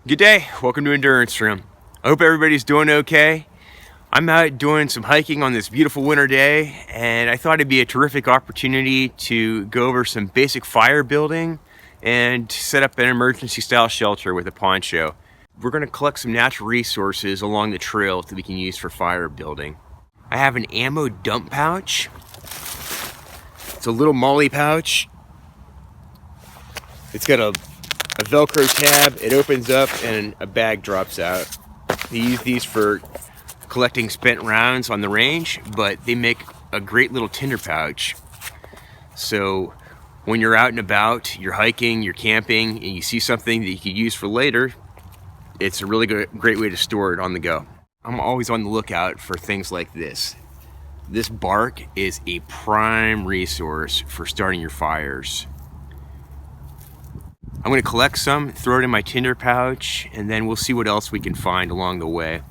Good day, welcome to Endurance Room. I hope everybody's doing okay. I'm out doing some hiking on this beautiful winter day, and I thought it'd be a terrific opportunity to go over some basic fire building and set up an emergency style shelter with a poncho. We're going to collect some natural resources along the trail that we can use for fire building. I have an ammo dump pouch. It's a little molly pouch. It's got a Velcro tab, it opens up and a bag drops out. They use these for collecting spent rounds on the range, but they make a great little tinder pouch. So when you're out and about, you're hiking, you're camping, and you see something that you could use for later, it's a really great way to store it on the go. I'm always on the lookout for things like this. This bark is a prime resource for starting your fires. I'm going to collect some, throw it in my tinder pouch, and then we'll see what else we can find along the way.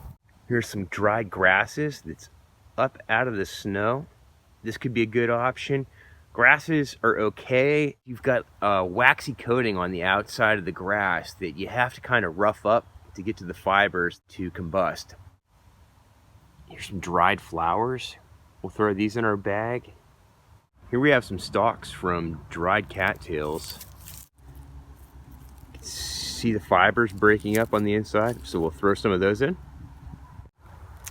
Here's some dried grasses that's up out of the snow. This could be a good option. Grasses are okay. You've got a waxy coating on the outside of the grass that you have to kind of rough up to get to the fibers to combust. Here's some dried flowers. We'll throw these in our bag. Here we have some stalks from dried cattails. See the fibers breaking up on the inside, so we'll throw some of those in.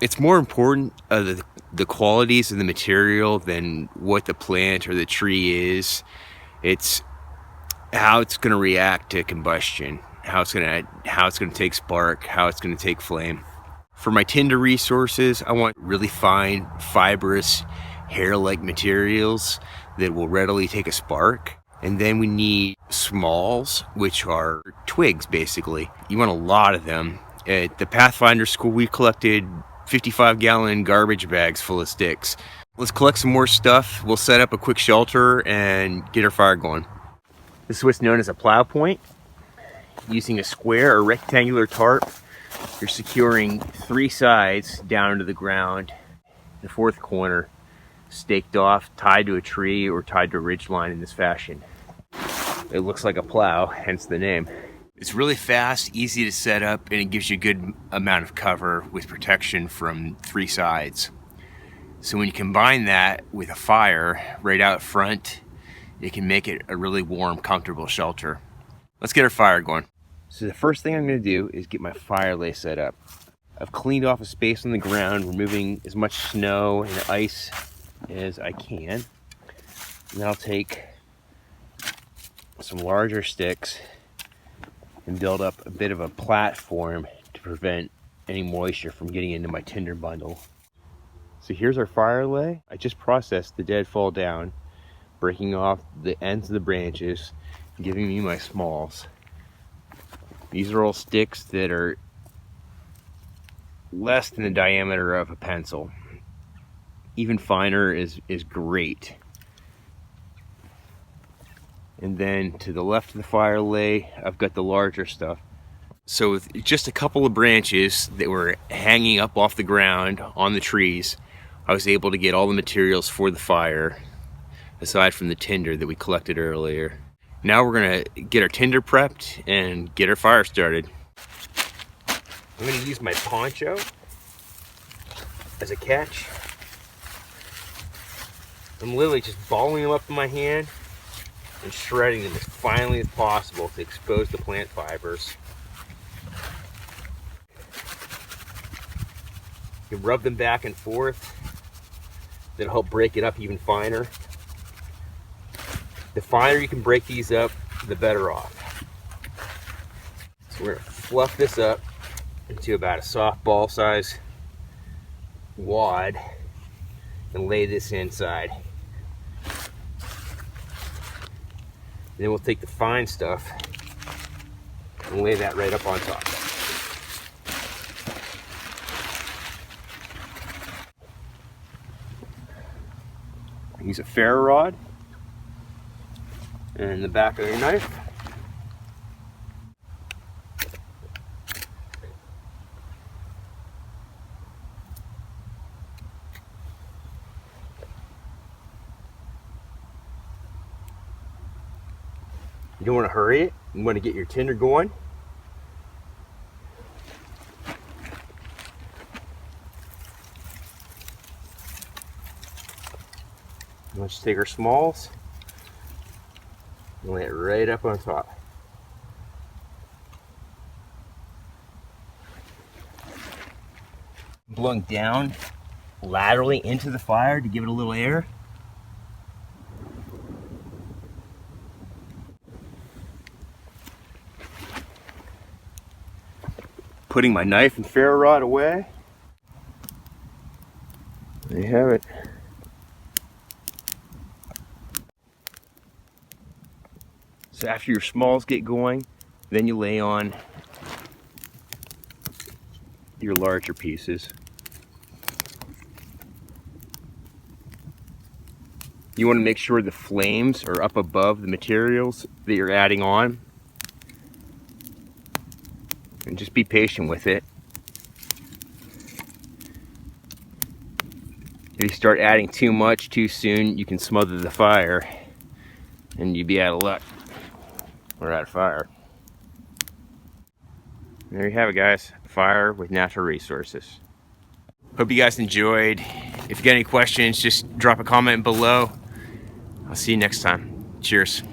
It's more important the qualities of the material than what the plant or the tree is. It's how it's going to react to combustion, how it's going to take spark, how it's going to take flame. For my tinder resources, I want really fine, fibrous, hair-like materials that will readily take a spark. And then we need smalls, which are twigs, basically. You want a lot of them. At the Pathfinder School, we collected 55-gallon garbage bags full of sticks. Let's collect some more stuff. We'll set up a quick shelter and get our fire going. This is what's known as a plow point. Using a square or rectangular tarp, you're securing 3 sides down to the ground. The 4th corner staked off, tied to a tree or tied to a ridge line in this fashion. It looks like a plow, hence the name. It's really fast, easy to set up, and it gives you a good amount of cover with protection from 3 sides. So when you combine that with a fire right out front, it can make it a really warm, comfortable shelter. Let's get our fire going. So the first thing I'm going to do is get my fire lay set up. I've cleaned off a space on the ground, removing as much snow and ice as I can. And then I'll take some larger sticks and build up a bit of a platform to prevent any moisture from getting into my tinder bundle. So here's our fire lay. I just processed the deadfall down, breaking off the ends of the branches, giving me my smalls. These are all sticks that are less than the diameter of a pencil. Even finer is great. And then to the left of the fire lay, I've got the larger stuff. So with just a couple of branches that were hanging up off the ground on the trees, I was able to get all the materials for the fire, aside from the tinder that we collected earlier. Now we're gonna get our tinder prepped and get our fire started. I'm gonna use my poncho as a catch. I'm literally just balling them up in my hand and shredding them as finely as possible to expose the plant fibers. You can rub them back and forth. That'll help break it up even finer. The finer you can break these up, the better off. So we're gonna fluff this up into about a softball size wad and lay this inside. Then we'll take the fine stuff and lay that right up on top. Use a ferro rod and the back of your knife. You don't want to hurry it. You want to get your tinder going. Let's take our smalls and lay it right up on top. Blowing down laterally into the fire to give it a little air. Putting my knife and ferro rod away. There you have it. So after your smalls get going, then you lay on your larger pieces. You want to make sure the flames are up above the materials that you're adding on. And just be patient with it. If you start adding too much too soon, you can smother the fire and you'd be out of luck or out of fire. And there you have it, guys. Fire with natural resources. Hope you guys enjoyed. If you got any questions, just drop a comment below. I'll see you next time. Cheers.